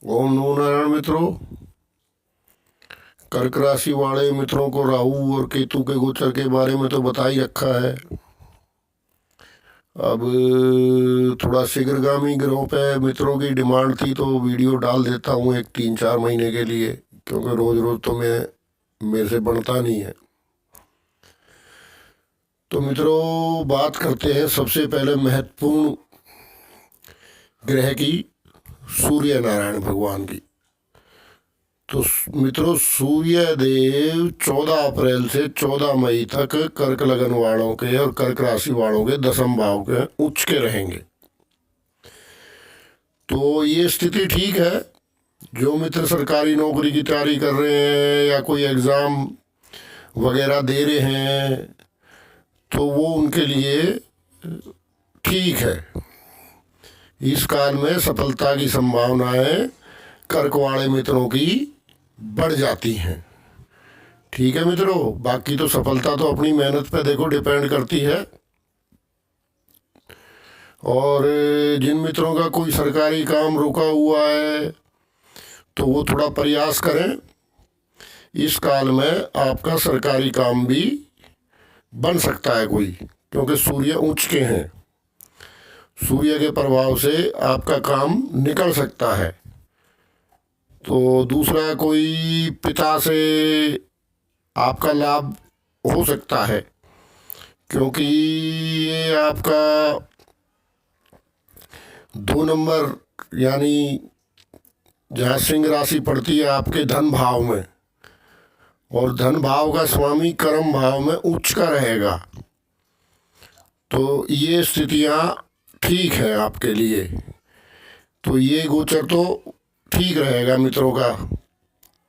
ओम नमो नारायण मित्रों। कर्क राशि वाले मित्रों को राहु और केतु के गोचर के बारे में तो बता ही रखा है। अब थोड़ा शीघ्रगामी ग्रहों पे मित्रों की डिमांड थी तो वीडियो डाल देता हूँ एक 3-4 महीने के लिए, क्योंकि रोज रोज तो मेरे से बनता नहीं है। तो मित्रों बात करते हैं सबसे पहले महत्वपूर्ण ग्रह की, सूर्य नारायण भगवान की। तो मित्रों सूर्य देव 14 अप्रैल से 14 मई तक कर्क लगन वालों के और कर्क राशि वालों के दसम भाव के उच्च के रहेंगे। तो ये स्थिति ठीक है। जो मित्र सरकारी नौकरी की तैयारी कर रहे हैं या कोई एग्ज़ाम वगैरह दे रहे हैं तो वो उनके लिए ठीक है। इस काल में सफलता की संभावनाएं कर्क वाले मित्रों की बढ़ जाती हैं। ठीक है मित्रों, बाकी तो सफलता तो अपनी मेहनत पे देखो डिपेंड करती है। और जिन मित्रों का कोई सरकारी काम रुका हुआ है तो वो थोड़ा प्रयास करें। इस काल में आपका सरकारी काम भी बन सकता है कोई, क्योंकि सूर्य उच्च के हैं। सूर्य के प्रभाव से आपका काम निकल सकता है। तो दूसरा कोई पिता से आपका लाभ हो सकता है, क्योंकि ये आपका 2 नंबर यानी जहाँ सिंह राशि पड़ती है आपके धन भाव में, और धन भाव का स्वामी कर्म भाव में उच्च का रहेगा। तो ये स्थितियाँ ठीक है आपके लिए। तो ये गोचर तो ठीक रहेगा मित्रों का।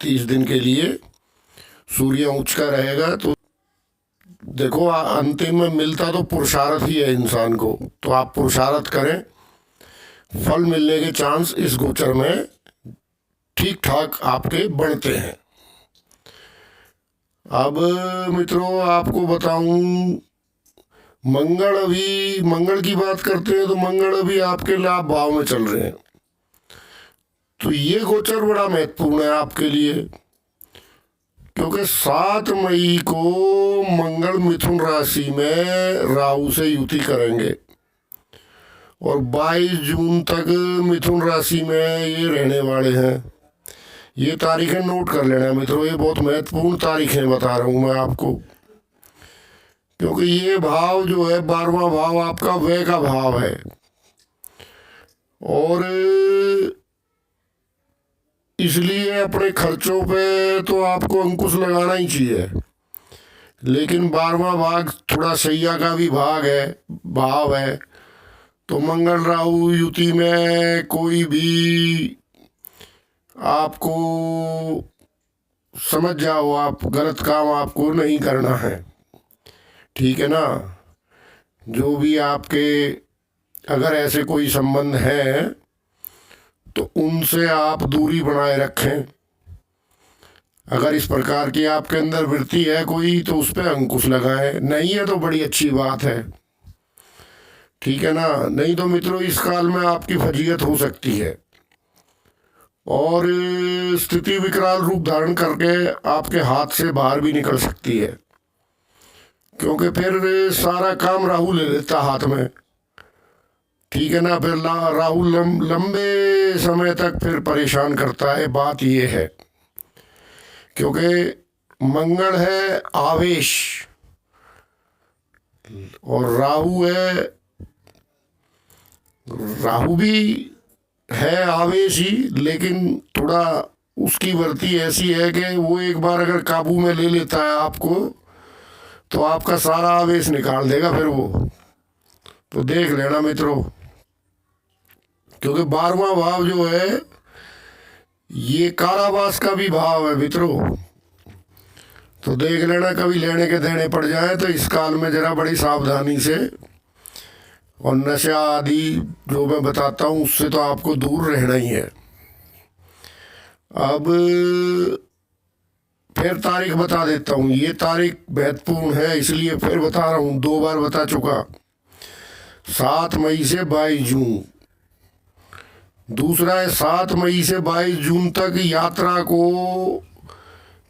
30 दिन के लिए सूर्य उच्च का रहेगा। तो देखो अंतिम में मिलता तो पुरुषार्थ ही है इंसान को, तो आप पुरुषार्थ करें, फल मिलने के चांस इस गोचर में ठीक ठाक आपके बनते हैं। अब मित्रों आपको बताऊं, मंगल की बात करते हैं तो मंगल अभी आपके लाभ भाव में चल रहे हैं। तो ये गोचर बड़ा महत्वपूर्ण है आपके लिए, क्योंकि 7 मई को मंगल मिथुन राशि में राहु से युति करेंगे और 22 जून तक मिथुन राशि में ये रहने वाले हैं। ये तारीखें नोट कर लेना मित्रों, ये बहुत महत्वपूर्ण तारीखें बता रहा हूँ मैं आपको, क्योंकि ये भाव जो है 12वां भाव आपका व्यय का भाव है। और इसलिए अपने खर्चों पे तो आपको अंकुश लगाना ही चाहिए। लेकिन 12वां भाग थोड़ा सैया का भी भाव है। तो मंगल राहु युति में कोई भी आपको समझ जाओ, आप गलत काम आपको नहीं करना है। ठीक है ना। जो भी आपके अगर ऐसे कोई संबंध है तो उनसे आप दूरी बनाए रखें। अगर इस प्रकार की आपके अंदर वृत्ति है कोई तो उस पर अंकुश लगाएं। नहीं है तो बड़ी अच्छी बात है। ठीक है ना। नहीं तो मित्रों इस काल में आपकी फजीयत हो सकती है और स्थिति विकराल रूप धारण करके आपके हाथ से बाहर भी निकल सकती है, क्योंकि फिर सारा काम राहु ले लेता हाथ में। ठीक है ना। फिर राहु लंबे समय तक फिर परेशान करता है। बात ये है क्योंकि मंगल है आवेश और राहु भी है आवेश ही, लेकिन थोड़ा उसकी वृत्ति ऐसी है कि वो एक बार अगर काबू में ले लेता है आपको तो आपका सारा आवेश निकाल देगा फिर वो। तो देख लेना मित्रों, क्योंकि 12वां भाव जो है ये कारावास का भी भाव है मित्रों। तो देख लेना कभी लेने के देने पड़ जाए तो इस काल में जरा बड़ी सावधानी से, और नशा आदि जो मैं बताता हूँ उससे तो आपको दूर रहना ही है। अब फिर तारीख बता देता हूँ। ये तारीख महत्वपूर्ण है इसलिए फिर बता रहा हूँ, 2 बार बता चुका। 7 मई से 22 जून दूसरा है 7 मई से 22 जून तक यात्रा को,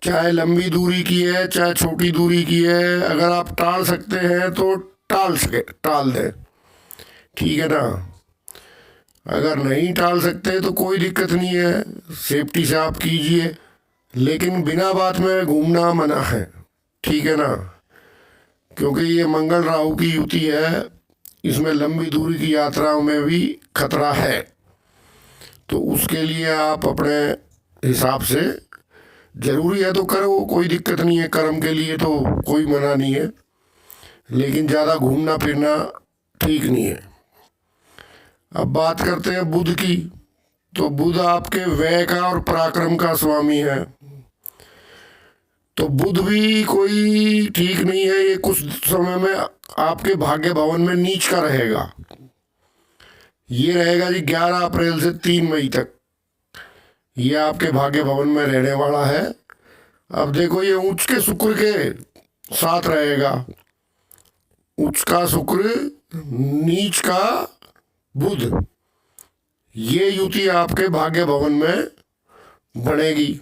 चाहे लंबी दूरी की है चाहे छोटी दूरी की है, अगर आप टाल सकते हैं तो टाल दें, ठीक है ना। अगर नहीं टाल सकते तो कोई दिक्कत नहीं है, सेफ्टी से आप कीजिए, लेकिन बिना बात में घूमना मना है, ठीक है ना। क्योंकि ये मंगल राहु की युति है, इसमें लंबी दूरी की यात्राओं में भी खतरा है, तो उसके लिए आप अपने हिसाब से, जरूरी है तो करो, कोई दिक्कत नहीं है, कर्म के लिए तो कोई मना नहीं है, लेकिन ज़्यादा घूमना फिरना ठीक नहीं है। अब बात करते हैं बुध की, तो बुध आपके व्यय का और पराक्रम का स्वामी है, तो बुध भी कोई ठीक नहीं है, ये कुछ समय में आपके भाग्य भवन में नीच का रहेगा। ये रहेगा जी 11 अप्रैल से 3 मई तक, ये आपके भाग्य भवन में रहने वाला है। अब देखो ये उच्च के शुक्र के साथ रहेगा, उच्च का शुक्र नीच का बुध, ये युति आपके भाग्य भवन में बनेगी।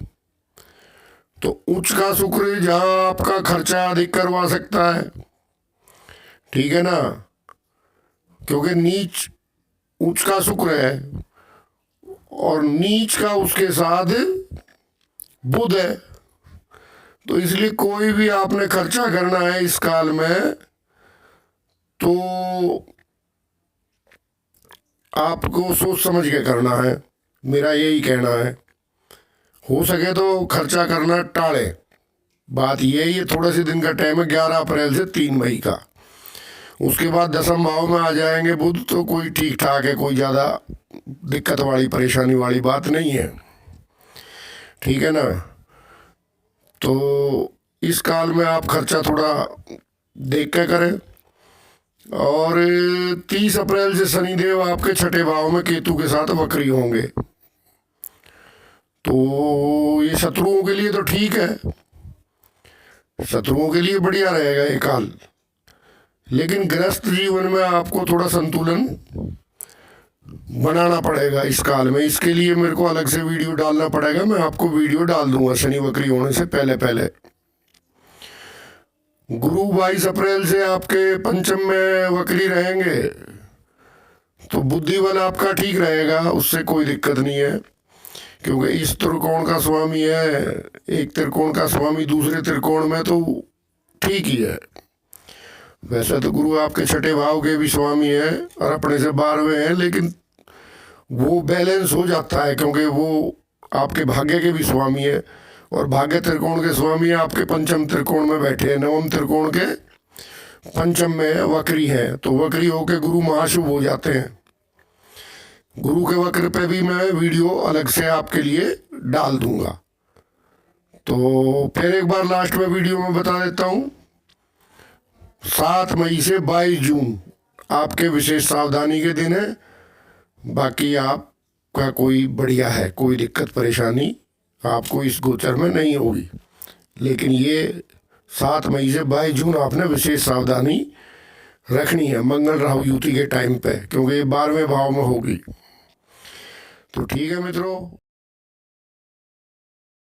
तो उच्च का शुक्र जहां आपका खर्चा अधिक करवा सकता है, ठीक है ना, क्योंकि नीच उच्च का शुक्र है और नीच का उसके साथ बुध है, तो इसलिए कोई भी आपने खर्चा करना है इस काल में तो आपको सोच समझ के करना है, मेरा यही कहना है। हो सके तो खर्चा करना टाले, बात यही है। थोड़े से दिन का टाइम है, 11 अप्रैल से 3 मई का, उसके बाद 10वें भाव में आ जाएंगे बुध, तो कोई ठीक ठाक है, कोई ज़्यादा दिक्कत वाली परेशानी वाली बात नहीं है, ठीक है ना। तो इस काल में आप खर्चा थोड़ा देख के करें। और 30 अप्रैल से शनिदेव आपके 6ठे भाव में केतु के साथ वक्री होंगे, तो ये शत्रुओं के लिए तो ठीक है, शत्रुओं के लिए बढ़िया रहेगा ये काल, लेकिन गृहस्थ जीवन में आपको थोड़ा संतुलन बनाना पड़ेगा इस काल में। इसके लिए मेरे को अलग से वीडियो डालना पड़ेगा, मैं आपको वीडियो डाल दूंगा शनि वक्री होने से पहले। गुरु 22 अप्रैल से आपके पंचम में वक्री रहेंगे, तो बुद्धि बल आपका ठीक रहेगा, उससे कोई दिक्कत नहीं है, क्योंकि इस त्रिकोण का स्वामी है, एक त्रिकोण का स्वामी दूसरे त्रिकोण में, तो ठीक ही है। वैसे तो गुरु आपके 6ठे भाव के भी स्वामी है और अपने से 12वें हैं, लेकिन वो बैलेंस हो जाता है क्योंकि वो आपके भाग्य के भी स्वामी है, और भाग्य त्रिकोण के स्वामी आपके पंचम त्रिकोण में बैठे हैं, नवम त्रिकोण के पंचम में वक्री हैं, तो वक्री होके गुरु महाशुभ हो जाते हैं। गुरु के वक्र पे भी मैं वीडियो अलग से आपके लिए डाल दूंगा। तो फिर एक बार लास्ट में वीडियो में बता देता हूँ, 7 मई से 22 जून आपके विशेष सावधानी के दिन है, बाकी आपका कोई बढ़िया है, कोई दिक्कत परेशानी आपको इस गोचर में नहीं होगी। लेकिन ये 7 मई से 22 जून आपने विशेष सावधानी रखनी है मंगल राहु युति के टाइम पे, क्योंकि ये 12वें भाव में होगी। तो ठीक है मित्रों,